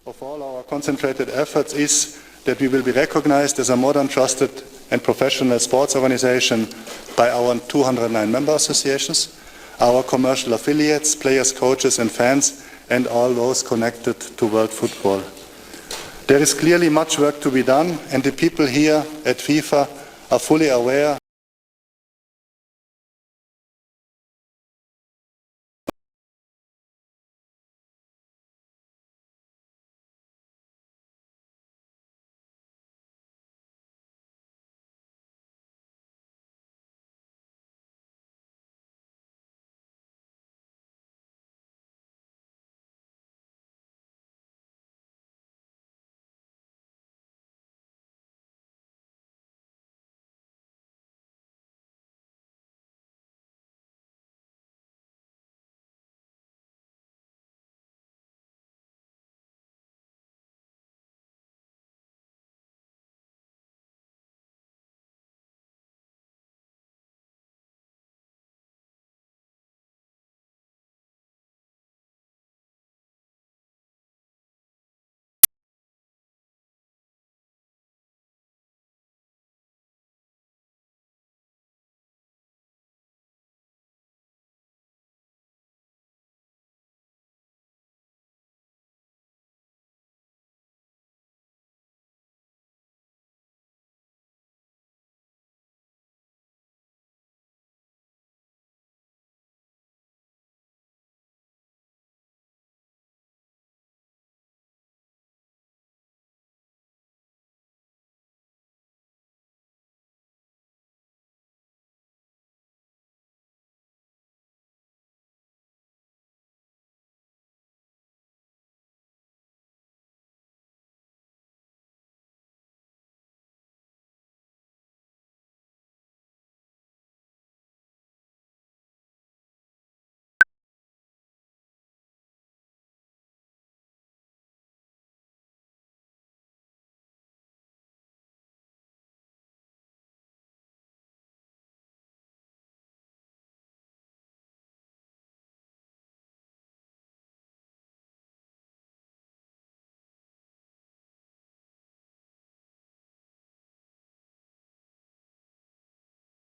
of all our concentrated efforts is that we will be recognized as a modern, trusted and professional sports organization by our 209 member associations, our commercial affiliates, players, coaches and fans, and all those connected to world football. There is clearly much work to be done, and the people here at FIFA are fully aware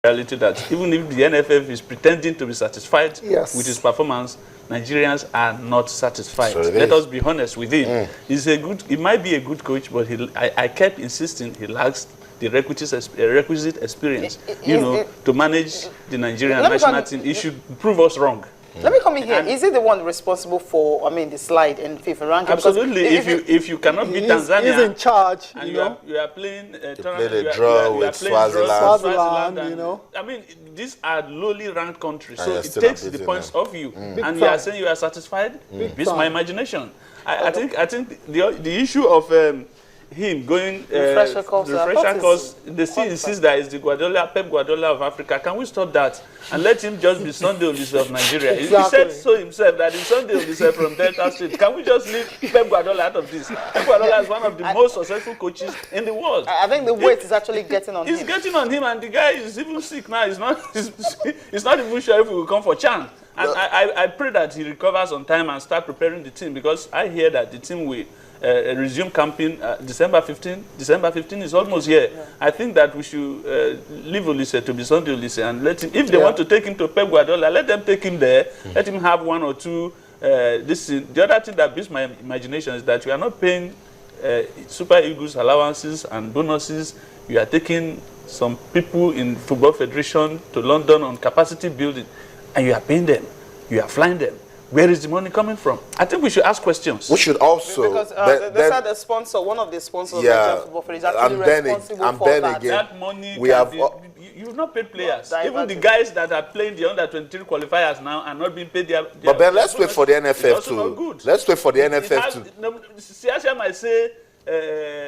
reality that even if the NFF is pretending to be satisfied with his performance, Nigerians are not satisfied. So let us be honest with him. He might be a good coach, but I kept insisting he lacks the requisite experience, to manage the Nigerian national team. He should prove us wrong. Let me come in here. Is he the one responsible for, the slide in FIFA ranking? Absolutely. If you cannot beat Tanzania, he's in charge. And you are playing to play the draw with Swaziland, I mean, these are lowly ranked countries, so it takes the points off you. And you are saying you are satisfied? This is my imagination. I think the issue of him going refresher course, they still insist that is the Pep Guardiola of Africa. Can we stop that and let him just be Sunday Oliseh of Nigeria? Exactly. He said so himself that he's Sunday Oliseh from Delta State. Can we just leave Pep Guardiola out of this? Pep Guardiola is one of the most successful coaches in the world. I think the weight is actually getting on him. It's getting on him, and the guy is even sick now. He's not even sure if he will come for Chan. And I pray that he recovers on time and start preparing the team, because I hear that the team will resume camping December 15. December 15 is almost here. Yeah. I think that we should leave Oliseh to be Sunday Oliseh and let him, if they want to take him to Pep Guardiola, let them take him there. Let him have one or two. The other thing that beats my imagination is that you are not paying Super Eagles allowances and bonuses. You are taking some people in Football Federation to London on capacity building, and you are paying them. You are flying them. Where is the money coming from? I think we should ask questions. We should also... Because they said the sponsor, one of the sponsors of the Football Federation is actually responsible for that. That money you've not paid players. Even the guys that are playing the under-23 qualifiers now are not being paid their But then let's wait for the NFF too. Let's wait for the NFF too. Siasia might say...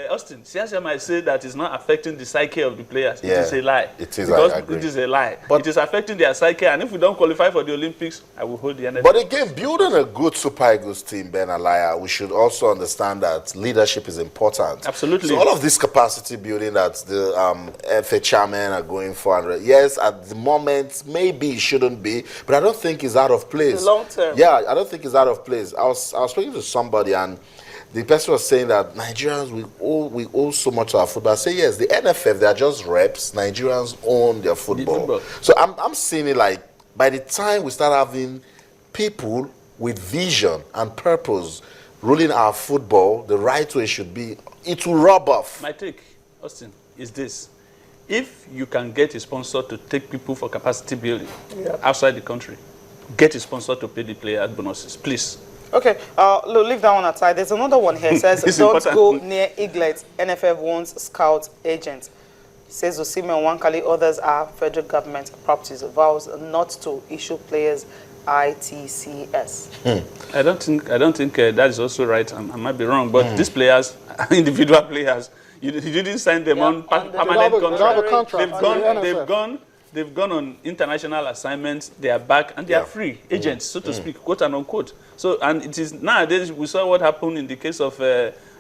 Austin, Siasia might say that it's not affecting the psyche of the players. Yeah, it is a lie. It is, because it is a lie. But it is affecting their psyche, and if we don't qualify for the Olympics, I will hold the NFF. But again, building a good Super Eagles team, Ben Alaya, we should also understand that leadership is important. Absolutely. So all of this capacity building that the FA chairmen are going for, yes, at the moment, maybe it shouldn't be, but I don't think it's out of place. Long term. Yeah, I don't think it's out of place. I was speaking to somebody, and the person was saying that Nigerians, we owe so much to our football. I say, yes, the NFF, they are just reps. Nigerians own their football. So I'm seeing it like, by the time we start having people with vision and purpose ruling our football the right way it should be, it will rub off. My take, Austin, is this. If you can get a sponsor to take people for capacity building outside the country, get a sponsor to pay the players bonuses, please. Okay, leave that one aside. There's another one here. It says, don't go near Eaglet. NFF wants scout agents. It says, Osimhen and Wankali, others are federal government properties. Vows not to issue players ITCS. I don't think that is also right. I might be wrong, but these players, individual players, you didn't sign them on permanent contract. They've gone on international assignments. They are back and they are free agents, so to speak, quote and unquote. So, and it is nowadays we saw what happened in the case of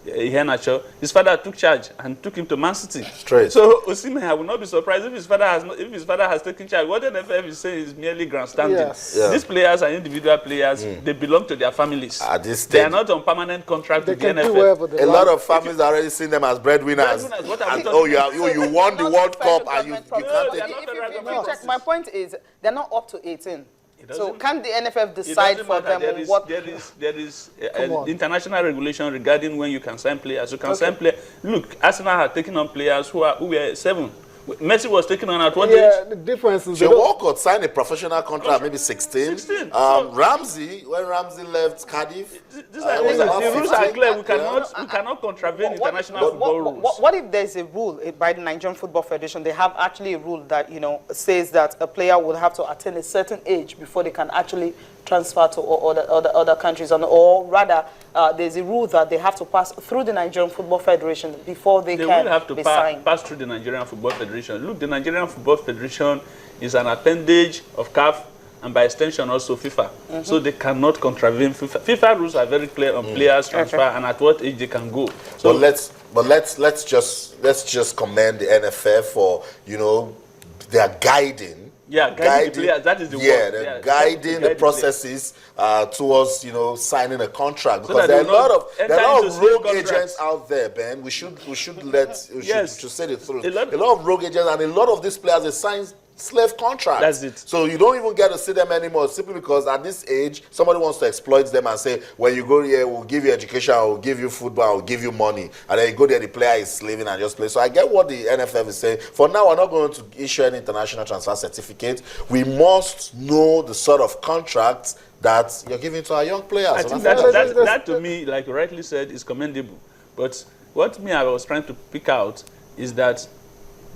Iheanacho. His father took charge and took him to Man City. Straight. So Osimhen, I will not be surprised if his father has taken charge. What the NFF is saying is merely grandstanding. Yes. Yeah. These players are individual players. They belong to their families. At this stage, they are not on permanent contract with the NFF. A lot of families are already seeing them as breadwinners. And, you won the World Cup and you can't take it. My point is, they're not up to 18. So can the NFF decide for them what? There is international regulation regarding when you can sign players. You can sign players. Look, Arsenal have taken on players who were 7. Messi was taken on at what age? The difference is... Walcott signed a professional contract, maybe 16. 16. Ramsey, when Ramsey left Cardiff... The rules are clear. We cannot contravene international football rules. What if there's a rule by the Nigerian Football Federation? They have actually a rule that, says that a player will have to attain a certain age before they can actually transfer to other countries, or rather, there's a rule that they have to pass through the Nigerian Football Federation before they can will have to be signed. Pass through the Nigerian Football Federation. Look, the Nigerian Football Federation is an appendage of CAF and by extension also FIFA. So they cannot contravene FIFA. FIFA rules are very clear on players transfer and at what age they can go. So let's just commend the NFF for their guiding. Guiding the players, that is the word. They're guiding the processes towards, signing a contract. Because there are a lot of rogue agents out there, Ben. We should say the truth. A lot of rogue agents, and a lot of these players, they sign slave contracts. That's it. So you don't even get to see them anymore, simply because at this age, somebody wants to exploit them and say, when you go here, we'll give you education, we'll give you football, we'll give you money. And then you go there, the player is slaving and just play. So I get what the NFF is saying. For now, we're not going to issue any international transfer certificate. We must know the sort of contracts that you're giving to our young players. I think that to me, like you rightly said, is commendable. But what I was trying to pick out is that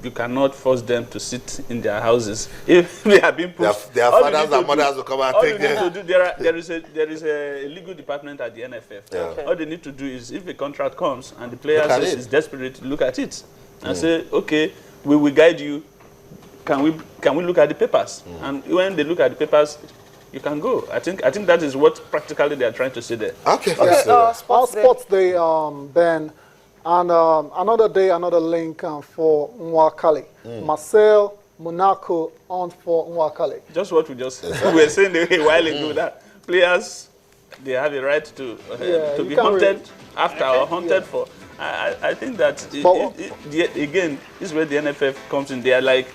you cannot force them to sit in their houses if they are being pushed. Their fathers and mothers will come and take them. There is a legal department at the NFF. All they need to do is, if a contract comes and the player says is desperate, look at it and say, okay, we will guide you. Can we look at the papers? And when they look at the papers, you can go. I think that is what practically they are trying to say there. Okay. Sports Day, Ben. And another day, another link for Nwakali. Marcel Monaco on for Nwakali. Just what we just said. We were saying a while ago that players, they have a right to be hunted after or hunted for. I think that, again, this is where the NFF comes in. They are like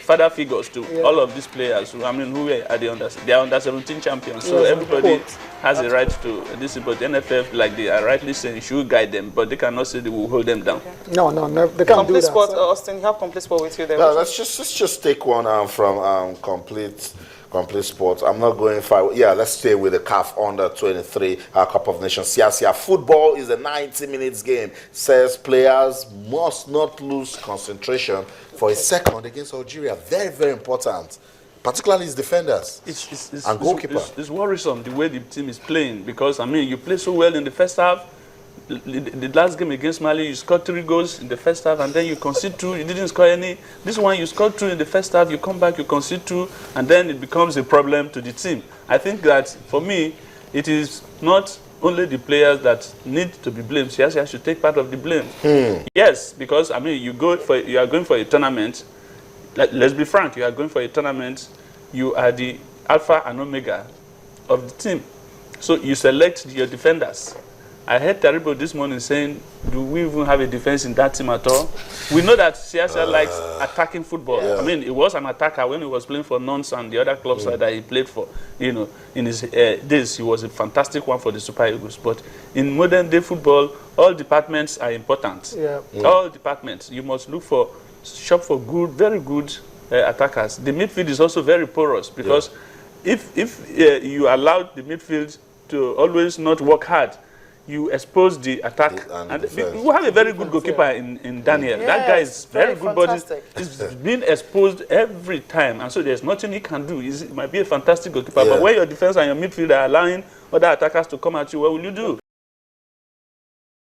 father figures to all of these players who are they are under 17 champions, so everybody has a right to this. But the NFF, like they are rightly saying, should guide them, but they cannot say they will hold them down. No, they can't do that. Sport, Austin, you have complete sport with you there. No, let's just take one from complete sports. I'm not going far. Let's stay with the CAF Under 23 Cup of Nations. Sia football is a 90 minutes game. Says players must not lose concentration for a second against Algeria. Very, very important. Particularly his defenders and goalkeeper. It's worrisome the way the team is playing, because, you play so well in the first half. The last game against Mali, you scored 3 goals in the first half, and then you concede 2. You didn't score any. This one, you scored 2 in the first half. You come back, you concede 2, and then it becomes a problem to the team. I think that, for me, it is not only the players that need to be blamed. Sia should take part of the blame. Yes, because, you are going for a tournament. Let's be frank, you are going for a tournament. You are the alpha and omega of the team. So you select your defenders. I heard Taribo this morning saying, do we even have a defense in that team at all? We know that Siasia likes attacking football. Yeah. I mean, he was an attacker when he was playing for Nons and the other clubs that he played for. You know, in his days, he was a fantastic one for the Super Eagles. But in modern day football, all departments are important. Yeah. All departments. You must shop for good, very good attackers. The midfield is also very porous because if you allow the midfield to always not work hard, you expose the attack. And we have a very good goalkeeper in Daniel. Yes, that guy is very good, but fantastic. he's being exposed every time, and so there's nothing he can do. He might be a fantastic goalkeeper, but when your defense and your midfield are allowing other attackers to come at you, what will you do?